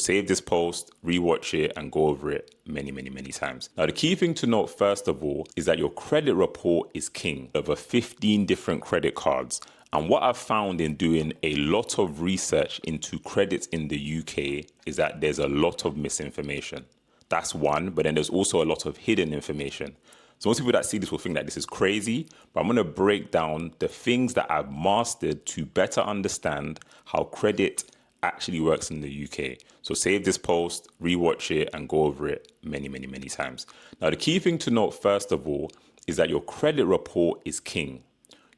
Save this post, rewatch it, and go over it many, many, many times. Now, the key thing to note, first of all, is that your credit report is king. Over 15 different credit cards. And what I've found in doing a lot of research into credits in the UK is that there's a lot of misinformation. That's one, but then there's also a lot of hidden information. So most people that see this will think that this is crazy, but I'm going to break down the things that I've mastered to better understand how credit actually works in the UK. So save this post, rewatch it, and go over it many, many, many times. Now, the key thing to note, first of all, is that your credit report is king.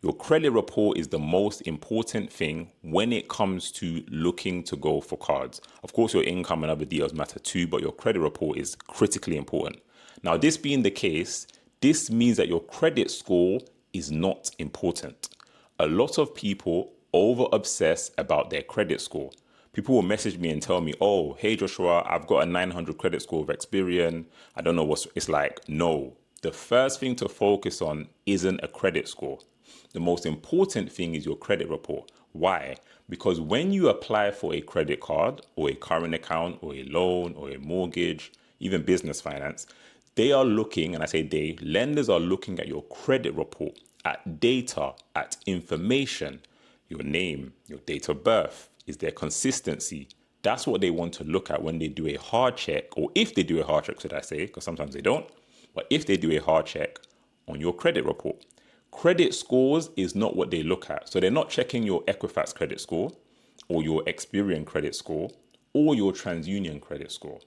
Your credit report is the most important thing when it comes to looking to go for cards. Of course, your income and other details matter too, but your credit report is critically important. Now, this being the case, this means that your credit score is not important. A lot of people over obsess about their credit score. People will message me and tell me, oh, hey, Joshua, I've got a 900 credit score with Experian. I don't know what it's like. No, the first thing to focus on isn't a credit score. The most important thing is your credit report. Why? Because when you apply for a credit card or a current account or a loan or a mortgage, even business finance, they are looking, and I say they, lenders are looking at your credit report, at data, at information, your name, your date of birth. Is there consistency? That's what they want to look at when they do a hard check, or if they do a hard check, should I say, because sometimes they don't. But if they do a hard check on your credit report. Credit scores is not what they look at. So they're not checking your Equifax credit score or your Experian credit score or your TransUnion credit score.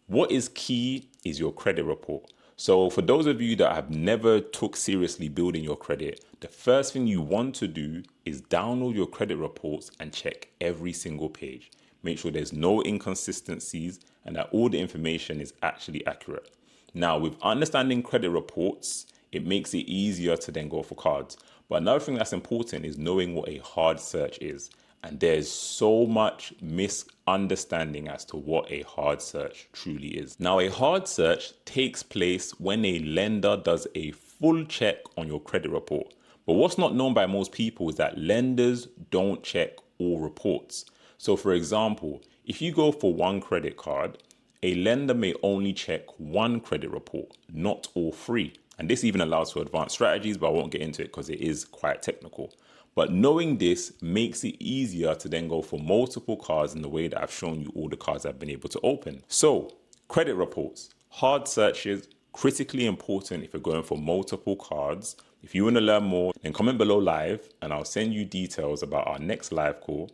What is key is your credit report. So for those of you that have never took seriously building your credit, the first thing you want to do is download your credit reports and check every single page. Make sure there's no inconsistencies and that all the information is actually accurate. Now, with understanding credit reports, it makes it easier to then go for cards. But another thing that's important is knowing what a hard search is. And there's so much misunderstanding as to what a hard search truly is. Now, a hard search takes place when a lender does a full check on your credit report. But what's not known by most people is that lenders don't check all reports. So for example, if you go for one credit card, a lender may only check one credit report, not all three. And this even allows for advanced strategies, but I won't get into it because it is quite technical. But knowing this makes it easier to then go for multiple cards in the way that I've shown you all the cards I've been able to open. So credit reports, hard searches, critically important if you're going for multiple cards. If you want to learn more, then comment below live and I'll send you details about our next live call